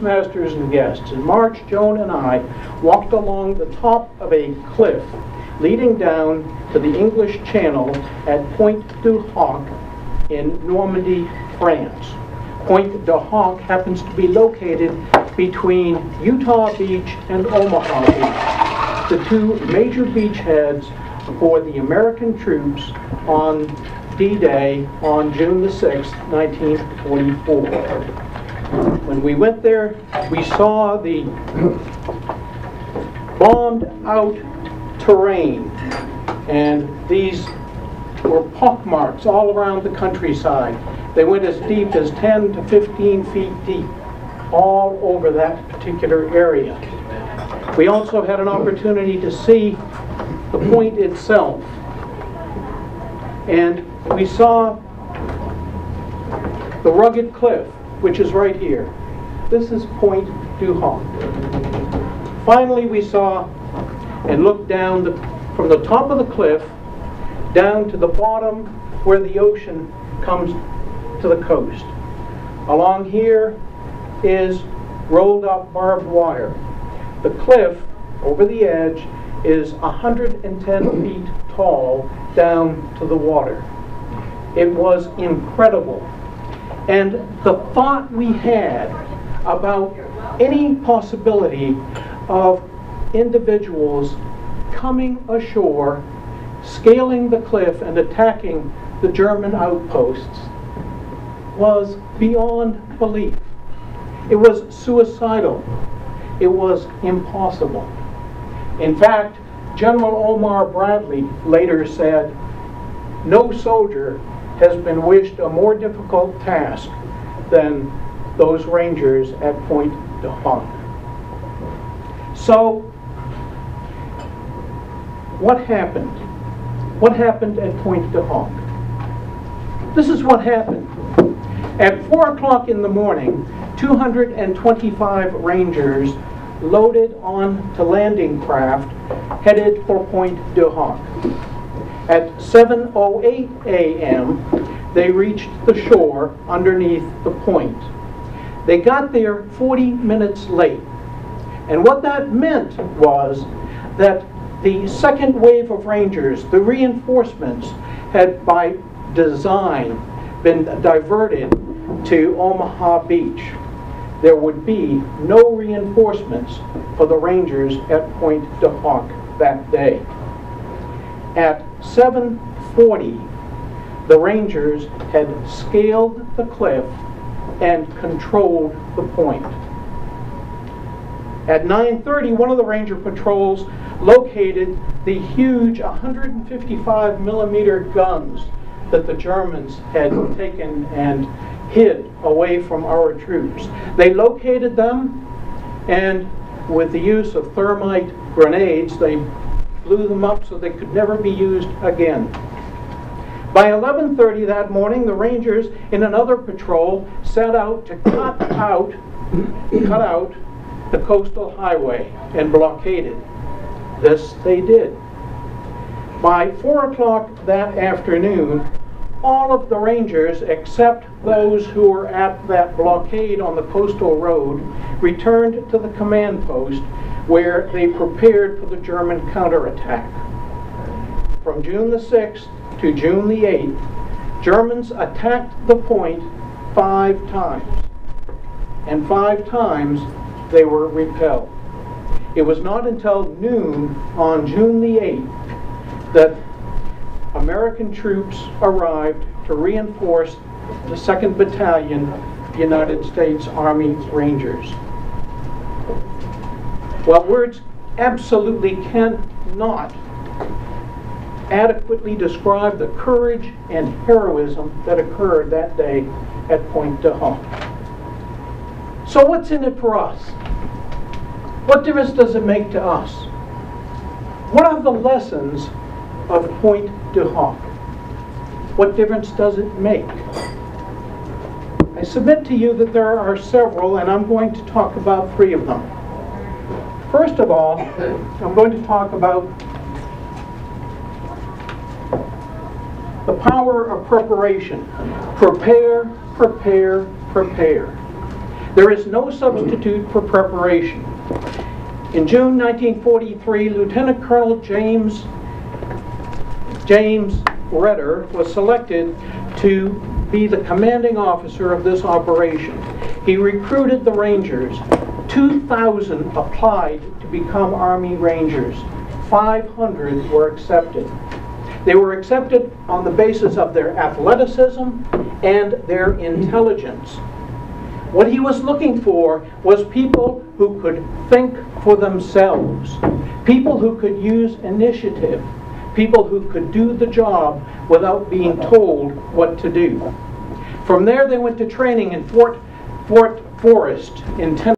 toastmasters and guests. In March, Joan and I walked along the top of a cliff leading down to the English Channel at Pointe du Hoc in Normandy, France. Pointe du Hoc happens to be located between Utah Beach and Omaha Beach, the two major beachheads for the American troops on D-Day on June the 6th, 1944. When we went there, we saw the bombed out terrain, and these were pockmarks all around the countryside. They went as deep as 10 to 15 feet deep, all over that particular area. We also had an opportunity to see the point itself, and we saw the rugged cliff, which is right here. This is Pointe du Hoc. Finally, we saw and looked down from the top of the cliff down to the bottom where the ocean comes to the coast. Along here is rolled up barbed wire. The cliff over the edge is 110 feet tall down to the water. It was incredible. And the thought we had about any possibility of individuals coming ashore, scaling the cliff and attacking the German outposts was beyond belief. It was suicidal. It was impossible. In fact, General Omar Bradley later said, "No soldier has been wished a more difficult task than those Rangers at Pointe du Hoc." So, what happened? What happened at Pointe du Hoc? This is what happened. At 4 o'clock in the morning, 225 Rangers loaded onto landing craft headed for Pointe du Hoc. At 7:08 a.m., they reached the shore underneath the point. They got there 40 minutes late. And what that meant was that the second wave of Rangers, the reinforcements, had by design been diverted to Omaha Beach. There would be no reinforcements for the Rangers at Pointe du Hoc that day. At 7:40, the Rangers had scaled the cliff and controlled the point. At 9:30, one of the Ranger patrols located the huge 155 millimeter guns that the Germans had taken and hid away from our troops. They located them, and with the use of thermite grenades, they blew them up so they could never be used again. By 11:30 that morning, the Rangers in another patrol set out to cut out the coastal highway and blockade it. This they did. By 4 o'clock that afternoon, all of the Rangers, except those who were at that blockade on the coastal road, returned to the command post where they prepared for the German counterattack. From June the 6th to June the 8th, Germans attacked the point 5 times. And 5 times they were repelled. It was not until noon on June the 8th that American troops arrived to reinforce the 2nd Battalion, United States Army Rangers. Well, words absolutely cannot adequately describe the courage and heroism that occurred that day at Pointe du Hoc. So what's in it for us? What difference does it make to us? What are the lessons of Pointe du Hoc? What difference does it make? I submit to you that there are several, and I'm going to talk about 3 of them. First of all, I'm going to talk about the power of preparation. Prepare, prepare, prepare. There is no substitute for preparation. In June 1943, Lieutenant Colonel James Redder was selected to be the commanding officer of this operation. He recruited the Rangers. 2,000 applied to become Army Rangers. 500 were accepted. They were accepted on the basis of their athleticism and their intelligence. What he was looking for was people who could think for themselves, people who could use initiative, people who could do the job without being told what to do. From there they went to training in Fort Forest in Tennessee.